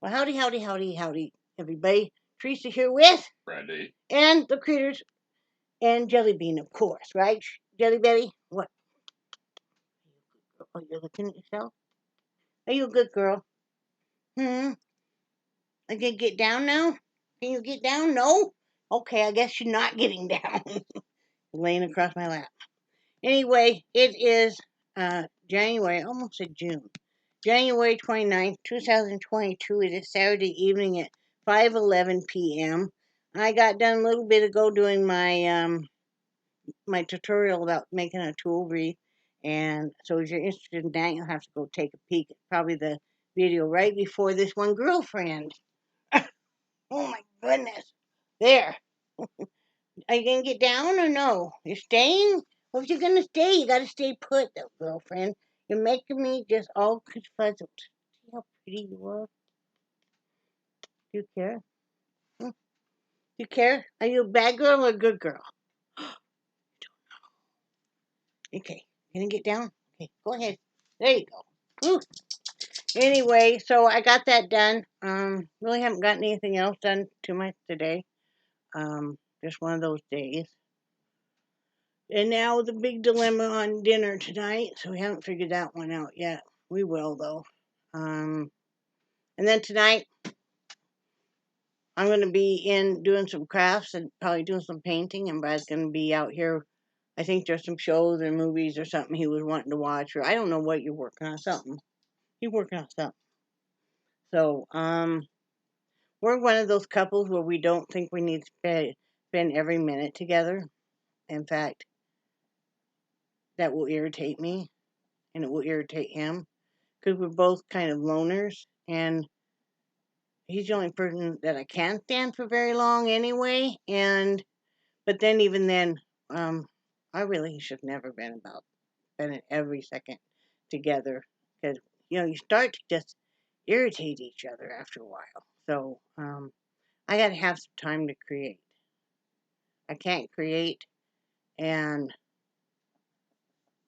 Well, howdy, howdy, howdy, howdy, everybody. Teresa here with Brandy. and the critters and Jellybean, of course, right? Jellybean, what? Oh, you're looking at yourself? Are you a good girl? I can get down now? Can you get down? No? Okay, I guess you're not getting down. Laying across my lap. Anyway, it is January, almost said June. January 29th, 2022. It is Saturday evening at 5:11 p.m. I got done a little bit ago doing my my tutorial about making a tool wreath, and so if you're interested in that, you'll have to go take a peek at probably the video right before this one girlfriend. Oh my goodness. There. Are you gonna get down or no? You're staying? Well, if you're gonna stay, you gotta stay put, though, girlfriend. You're making me just all confuzzled. See how pretty you are? Do you care? Do you care? Are you a bad girl or a good girl? Okay, you gonna get down? Okay, go ahead. There you go. Ooh. Anyway, so I got that done. Really haven't gotten anything else done too much today. Just one of those days. And now the big dilemma on dinner tonight. So we haven't figured that one out yet. We will though. And then tonight I'm going to be in doing some crafts and probably doing some painting. And Brad's going to be out here. I think there's some shows or movies or something he was wanting to watch. Or I don't know what you're working on. Something. You're working on something. So we're one of those couples where we don't think we need to spend every minute together. In fact, that will irritate me, and it will irritate him because we're both kind of loners, and he's the only person that I can stand for very long anyway. But then even then, our relationship never been about spending every second together because you start to just irritate each other after a while. So I got to have some time to create. I can't create and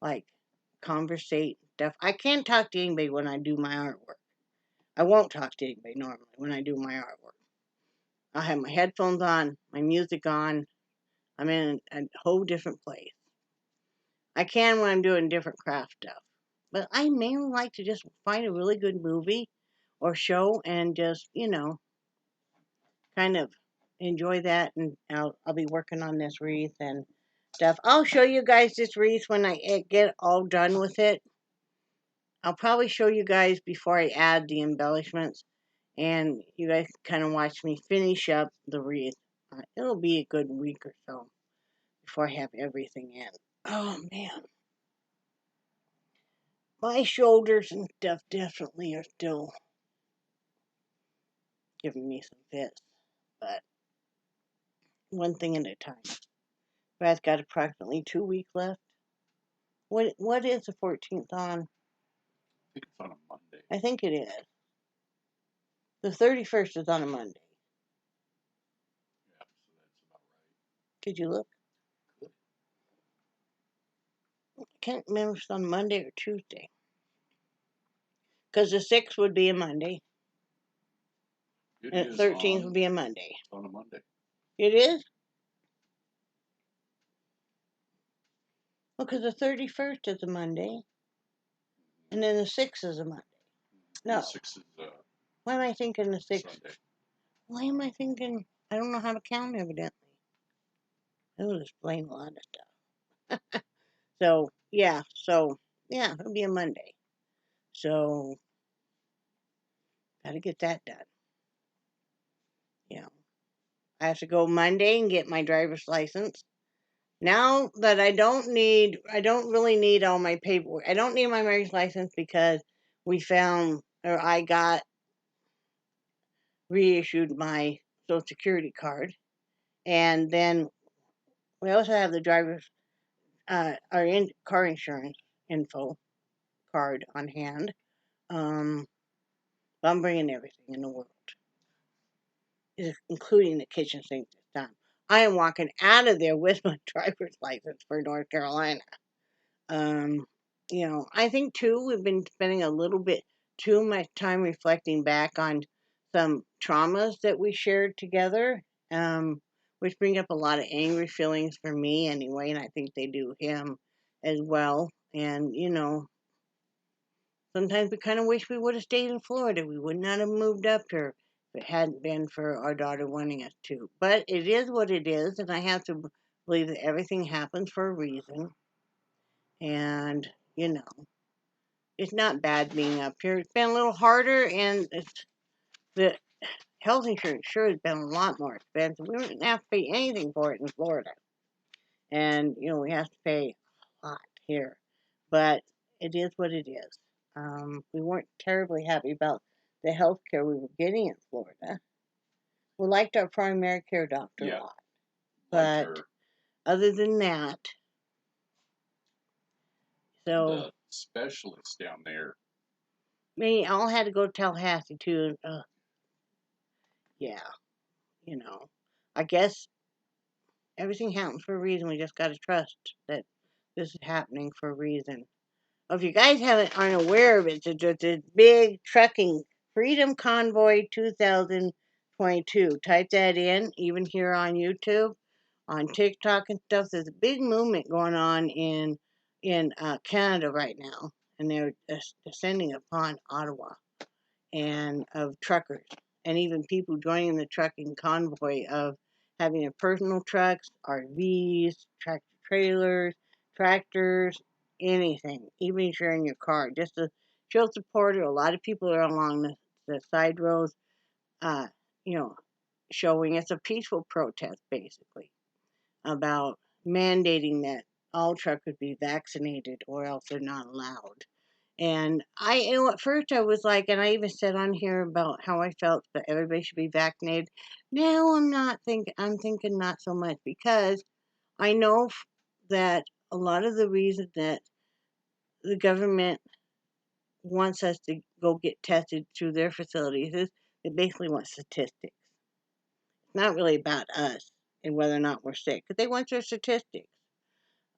like conversate stuff. I can't talk to anybody when I do my artwork. I won't talk to anybody normally when I do my artwork. I'll have my headphones on, my music on. I'm in a whole different place. I can when I'm doing different craft stuff. But I mainly like to just find a really good movie or show and just, kind of enjoy that. And I'll be working on this wreath and stuff. I'll show you guys this wreath when I get all done with it. I'll probably show you guys before I add the embellishments. And you guys kind of watch me finish up the wreath. It'll be a good week or so before I have everything in. Oh man, my shoulders and stuff definitely are still giving me some fits, but one thing at a time. Brad's got approximately 2 weeks left. What is the 14th on? I think it's on a Monday. I think it is. The 31st is on a Monday. Yeah, so that's about right. Could you look? I can't remember if it's on Monday or Tuesday. Because the 6th would be a Monday. And the 13th would be a Monday. It's on a Monday. It is? Well, because the 31st is a Monday. And then the 6th is a Monday. No. The 6th is why am I thinking the 6th? Sunday. Why am I thinking? I don't know how to count, evidently. That would explain a lot of stuff. So, yeah, it'll be a Monday. So, gotta get that done. I have to go Monday and get my driver's license. Now that I don't really need all my paperwork. I don't need my marriage license because I got reissued my Social Security card. And then we also have the car insurance info card on hand. I'm bringing everything in the world, including the kitchen sink this time. I am walking out of there with my driver's license for North Carolina. I think too we've been spending a little bit too much time reflecting back on some traumas that we shared together, which bring up a lot of angry feelings for me anyway, and I think they do him as well. And, sometimes we kind of wish we would have stayed in Florida. We would not have moved up here if it hadn't been for our daughter wanting us to. But it is what it is, and I have to believe that everything happens for a reason. And, it's not bad being up here. It's been a little harder, and the health insurance sure has been a lot more expensive. We don't have to pay anything for it in Florida. And, we have to pay a lot here. But it is what it is. We weren't terribly happy about the health care we were getting in Florida. We liked our primary care doctor a lot. But other than that, so the specialists down there. I mean, I all had to go to Tallahassee too. Yeah, I guess everything happens for a reason. We just got to trust that this is happening for a reason. If you guys aren't aware of it, it's just a big trucking Freedom Convoy 2022. Type that in, even here on YouTube, on TikTok and stuff. There's a big movement going on in Canada right now, and they're descending upon Ottawa and of truckers, and even people joining the trucking convoy of having their personal trucks, RVs, tractor trailers, tractors, anything, even sharing your car, just to show support. A lot of people are along the side roads, uh, you know, showing it's a peaceful protest, basically, about mandating that all truckers be vaccinated or else they're not allowed. And at first I was like, and I even said on here about how I felt that everybody should be vaccinated. Now I'm thinking not so much, because I know that a lot of the reason that the government wants us to go get tested through their facilities is they basically want statistics. It's not really about us and whether or not we're sick, because they want their statistics.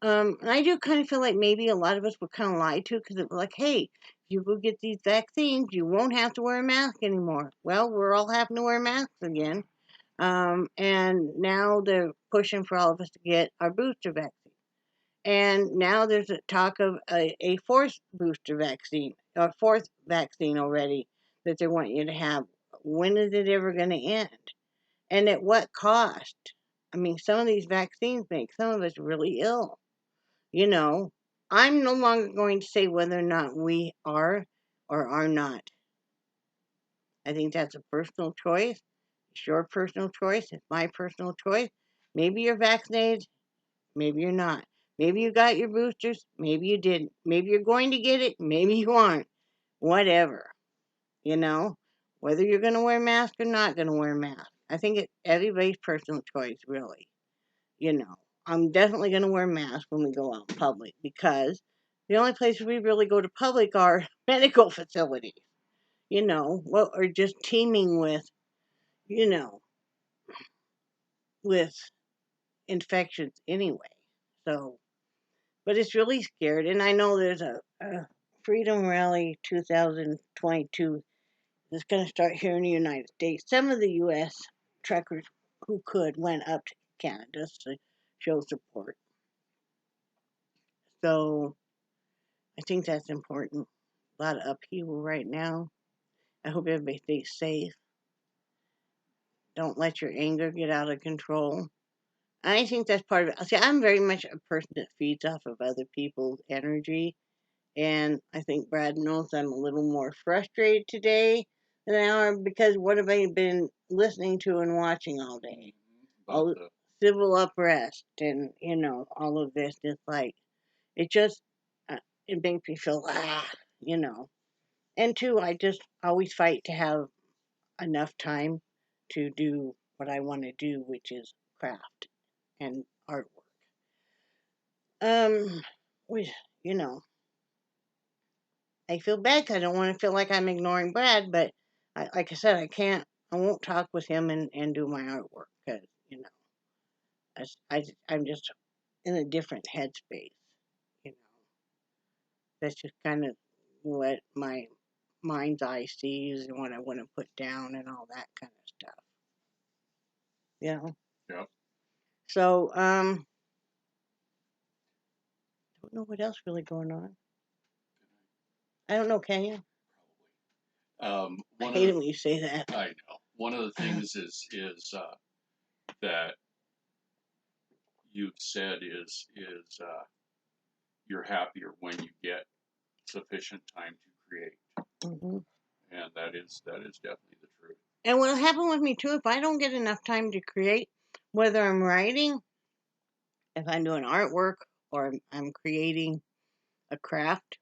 And I do kind of feel like maybe a lot of us were kind of lied to, because it was like, hey, if you go get these vaccines, you won't have to wear a mask anymore. Well, we're all having to wear masks again. And now they're pushing for all of us to get our booster vaccine. And now there's a talk of a fourth booster vaccine, or fourth vaccine already that they want you to have. When is it ever going to end? And at what cost? I mean, some of these vaccines make some of us really ill. I'm no longer going to say whether or not we are or are not. I think that's a personal choice. It's your personal choice. It's my personal choice. Maybe you're vaccinated. Maybe you're not. Maybe you got your boosters. Maybe you didn't. Maybe you're going to get it. Maybe you aren't. Whatever. You know, whether you're going to wear a mask or not going to wear a mask. I think it's everybody's personal choice, really. I'm definitely going to wear a mask when we go out in public, because the only places we really go to public are medical facilities, what are just teeming you know, with infections anyway. So, but it's really scared. And I know there's a Freedom Rally 2022 that's going to start here in the United States. Some of the U.S. truckers who could went up to Canada to show support. So I think that's important. A lot of upheaval right now. I hope everybody stays safe. Don't let your anger get out of control. I think that's part of it. See, I'm very much a person that feeds off of other people's energy. And I think Brad knows I'm a little more frustrated today than I am, because what have I been listening to and watching all day? All civil unrest and, all of this. It's like, it just, it makes me feel, you know. And two, I just always fight to have enough time to do what I want to do, which is craft and artwork. We, you know, I feel bad because I don't want to feel like I'm ignoring Brad, but like I said, I won't talk with him and do my artwork, because, I'm just in a different headspace, you know. That's just kind of what my mind's eye sees and what I want to put down and all that kind of stuff. You know? Yep. So, don't know what else really going on. I don't know, can you? I hate it when you say that. I know. One of the things is that you've said is you're happier when you get sufficient time to create, Mm-hmm. and that is definitely the truth. And what'll happen with me too, if I don't get enough time to create, whether I'm writing, if I'm doing artwork, or I'm creating a craft,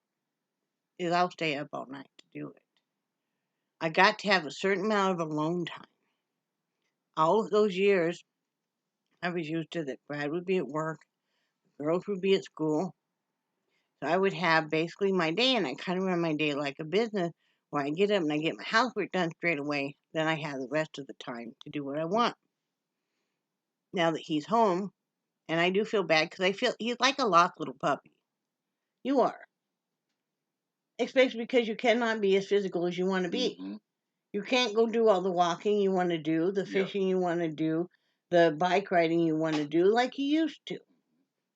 is I'll stay up all night to do it. I got to have a certain amount of alone time. All of those years, I was used to that Brad would be at work, girls would be at school. So I would have basically my day, and I kind of run my day like a business where I get up and I get my housework done straight away. Then I have the rest of the time to do what I want. Now that he's home, and I do feel bad because I feel he's like a lost little puppy. You are. Especially because you cannot be as physical as you want to be. Mm-hmm. You can't go do all the walking you want to do, the fishing you want to do, the bike riding you want to do like you used to.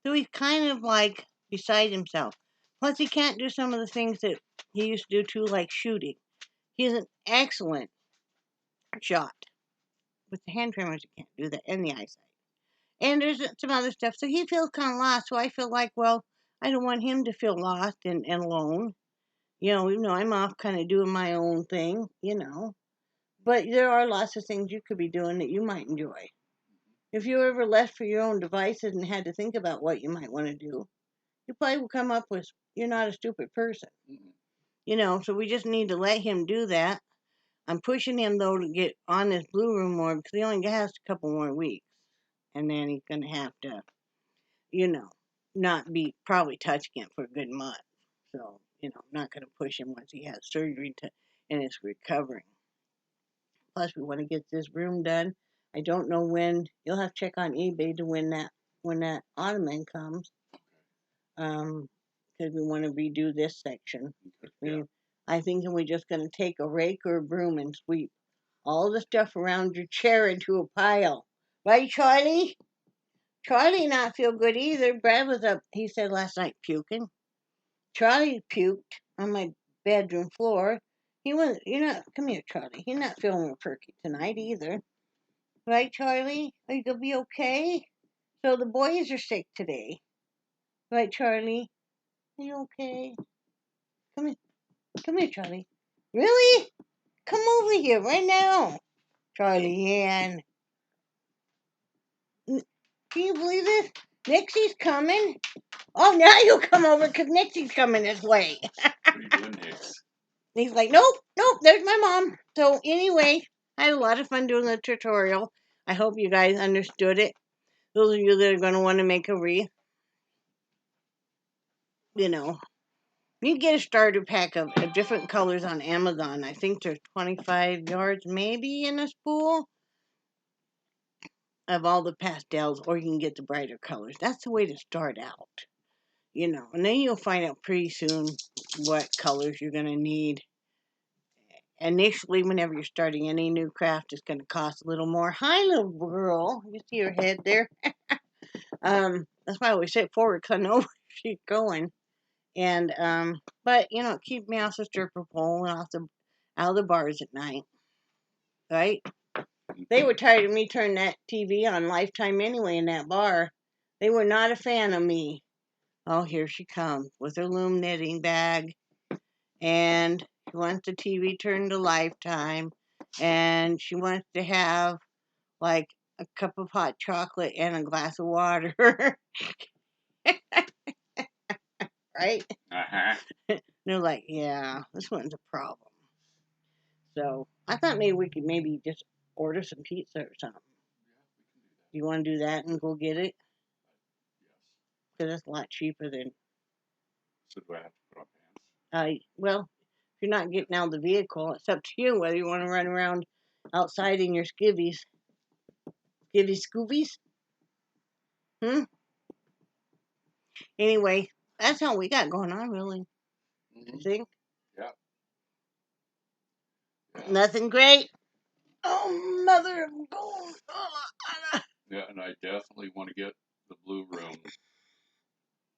So he's kind of like beside himself. Plus, he can't do some of the things that he used to do too, like shooting. He's an excellent shot. With the hand tremors, he can't do that, and the eyesight. And there's some other stuff. So he feels kind of lost. So I feel like, well, I don't want him to feel lost and alone. Even though I'm off kind of doing my own thing, But there are lots of things you could be doing that you might enjoy. If you were ever left for your own devices and had to think about what you might want to do, you probably would come up with, you're not a stupid person. Mm-hmm. So we just need to let him do that. I'm pushing him, though, to get on this blue room more because he only has a couple more weeks. And then he's going to have to, not be probably touching it for a good month. So, I'm not going to push him once he has surgery and is recovering. Plus, we want to get this room done. I don't know when. You'll have to check on eBay to when that ottoman comes. Because we want to redo this section. Yeah. I think we're just going to take a rake or a broom and sweep all the stuff around your chair into a pile. Right, Charlie? Charlie not feel good either. Brad was up, he said last night, puking. Charlie puked on my bedroom floor. Come here, Charlie. He's not feeling real perky tonight either. Right, Charlie? Are you going to be okay? So the boys are sick today. Right, Charlie? Are you okay? Come here. Come here, Charlie. Really? Come over here right now. Charlie Jan. Can you believe this? Nixie's coming. Oh, now you come over because Nixie's coming this way. What are you doing, Nix? He's like, nope, there's my mom. So anyway, I had a lot of fun doing the tutorial. I hope you guys understood it. Those of you that are going to want to make a wreath, you get a starter pack of different colors on Amazon. I think there's 25 yards maybe in a spool of all the pastels, or you can get the brighter colors. That's the way to start out, and then you'll find out pretty soon what colors you're going to need. Initially, whenever you're starting any new craft, it's going to cost a little more. Hi, little girl. You see her head there? That's why I always sit forward because I know where she's going. And but keep me off the stripper pole and out of the bars at night, right? They were tired of me turning that TV on Lifetime anyway in that bar. They were not a fan of me. Oh, here she comes with her loom knitting bag, and she wants the TV turned to Lifetime, and she wants to have like a cup of hot chocolate and a glass of water. Right? Uh-huh. They're like, yeah, this one's a problem. So I thought maybe we could just order some pizza or something. You want to do that and go get it? Because it's a lot cheaper than. So do I have to put on pants? Well, if you're not getting out of the vehicle, it's up to you whether you want to run around outside in your skivvies. Skivvy scoobies? Anyway, that's all we got going on, really. Mm-hmm. I think. Yeah. Nothing great. Oh, mother of gold. Yeah, and I definitely want to get the blue room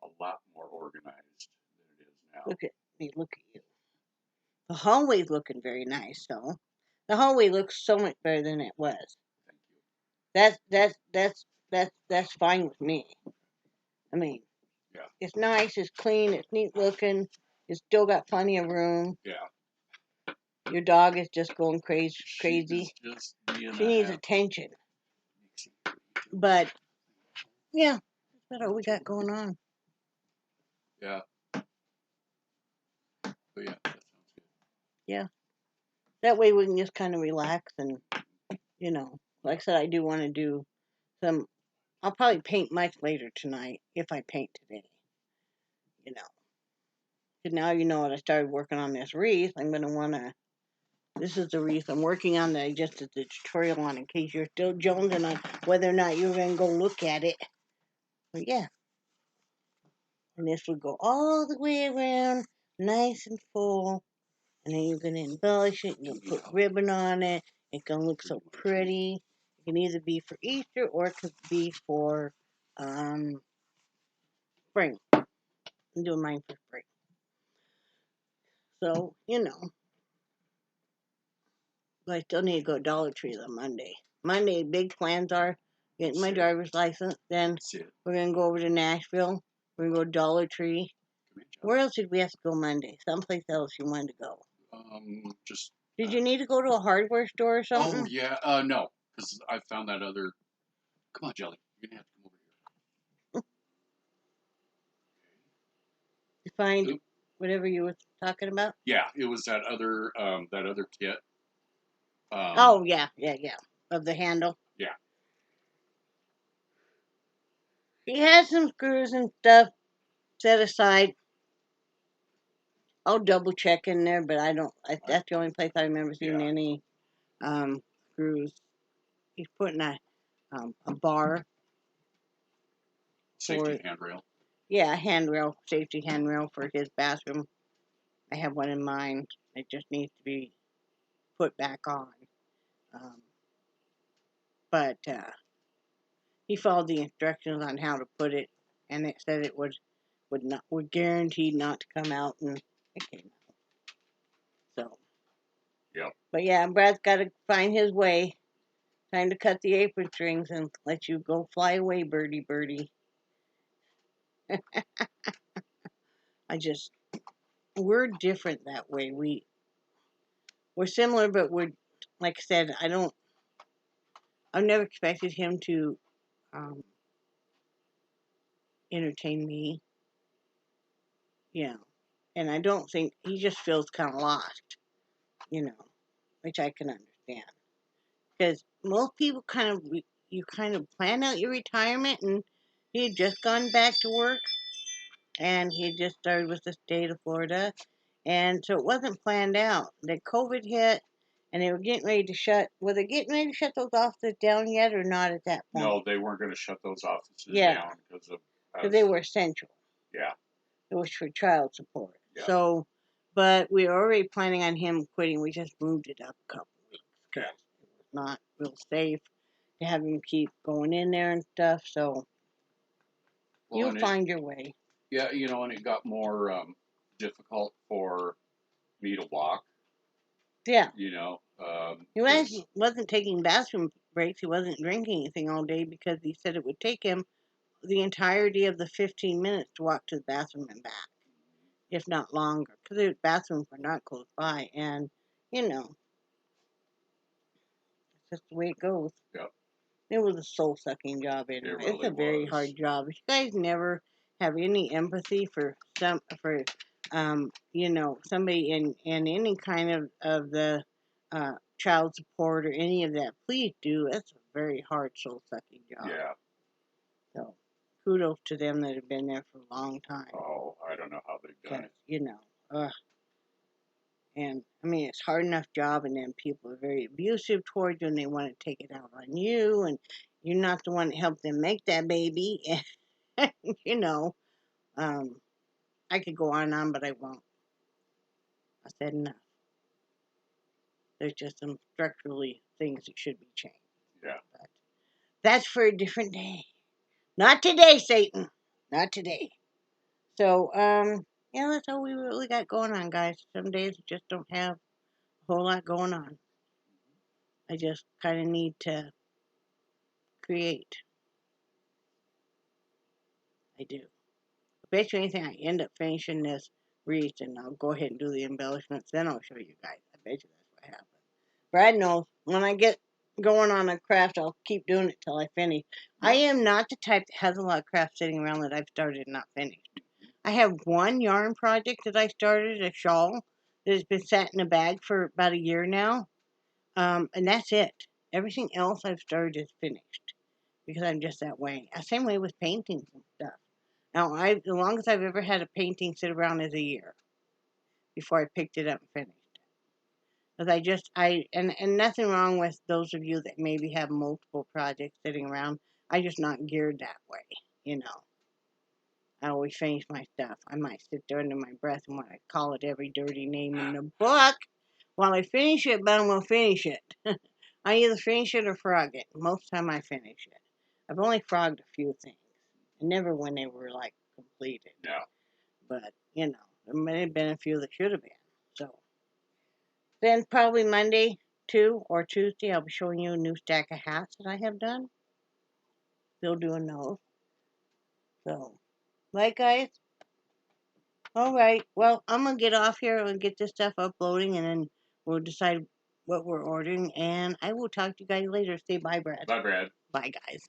a lot more organized than it is now. Look at me. Look at you. The hallway's looking very nice, though. The hallway looks so much better than it was. Thank you. That's fine with me. I mean, Yeah. it's nice, it's clean, it's neat looking. It's still got plenty of room. Yeah. Your dog is just going crazy. She's just being She needs attention. But yeah, that's what we got going on. Yeah. But yeah, that sounds good. Yeah. That way we can just kind of relax and, you know, like I said, I do want to do some. I'll probably paint much later tonight if I paint today. You know, because now you know what I started working on this wreath. I'm gonna wanna. This is the wreath I'm working on that I just did the tutorial on in case you're still jonesing on whether or not you're gonna go look at it. But yeah, and this would go all the way around, nice and full, and then you're gonna embellish it. You're gonna put ribbon on it. It's gonna look so pretty. It can either be for Easter or it could be for spring. I'm doing mine for spring. So, you know, but I still need to go to Dollar Tree on Monday. Monday, big plans are getting my driver's license. Then we're going to go over to Nashville. We're going to go to Dollar Tree. Where else did we have to go Monday? Someplace else you wanted to go. Just. Did you need to go to a hardware store or something? Oh, yeah. No, because I found that other. Come on, Jelly. You're going to have to come over here. You find whatever you were talking about? Yeah, it was that other kit. Oh, yeah. Of the handle. Yeah. He has some screws and stuff set aside. I'll double check in there, but I don't. That's the only place I remember seeing any screws. He's putting a bar. Safety handrail. Yeah, handrail, safety handrail for his bathroom. I have one in mind. It just needs to be put back on. But he followed the instructions on how to put it, and it said it would guaranteed not to come out, and it came out. So. Yeah. But yeah, Brad's got to find his way. Time to cut the apron strings and let you go fly away, birdie, birdie. We're different that way. We're similar, but we're, like I said, I've never expected him to entertain me, and I don't think, he just feels kind of lost, which I can understand. Because most people you kind of plan out your retirement, and he had just gone back to work, and he had just started with the state of Florida, and so it wasn't planned out. Then COVID hit, and they were getting ready to shut. Were they getting ready to shut those offices down yet, or not at that point? No, they weren't going to shut those offices down because they were essential. Yeah. It was for child support. Yeah. So, but we were already planning on him quitting. We just moved it up a couple weeks because it was not real safe to have him keep going in there and stuff. So, you'll find your way. Yeah, and it got more difficult for me to walk. Yeah. He wasn't taking bathroom breaks. He wasn't drinking anything all day because he said it would take him the entirety of the 15 minutes to walk to the bathroom and back, if not longer, because the bathrooms were not close by. And, it's just the way it goes. Yep. It was a soul-sucking job anyway. Really it's a very hard job. If you guys never have any empathy for somebody in any kind of the child support or any of that, please do. It's a very hard soul-sucking job. Yeah. So kudos to them that have been there for a long time. Oh, I don't know how they've done it. And I mean, it's a hard enough job, and then people are very abusive towards you, and they want to take it out on you, and you're not the one that helped them make that baby. I could go on and on, but I won't. I said enough. There's just some structurally things that should be changed. Yeah. But that's for a different day. Not today, Satan. Not today. So, yeah, that's all we really got going on, guys. Some days I just don't have a whole lot going on. I just kind of need to create. I do. I bet you anything, I end up finishing this wreath and I'll go ahead and do the embellishments. Then I'll show you guys. I bet you that's what happens. Brad knows when I get going on a craft, I'll keep doing it till I finish. I am not the type that has a lot of craft sitting around that I've started and not finished. I have one yarn project that I started, a shawl, that has been sat in a bag for about a year now. And that's it. Everything else I've started is finished because I'm just that way. Same way with paintings and stuff. Now, the longest I've ever had a painting sit around is a year before I picked it up and finished it. Because and nothing wrong with those of you that maybe have multiple projects sitting around. I just not geared that way, you know. I always finish my stuff. I might sit there under my breath and want to call it every dirty name in the book while I finish it, but I'm going to finish it. I either finish it or frog it. Most of the time I finish it. I've only frogged a few things. And never when they were like completed. Yeah. But, you know, there may have been a few that should have been. So then probably Monday, or Tuesday, I'll be showing you a new stack of hats that I have done. Still doing those. So, right, guys? All right. Well, I'm going to get off here and get this stuff uploading, and then we'll decide what we're ordering. And I will talk to you guys later. Say bye, Brad. Bye, Brad. Bye, guys.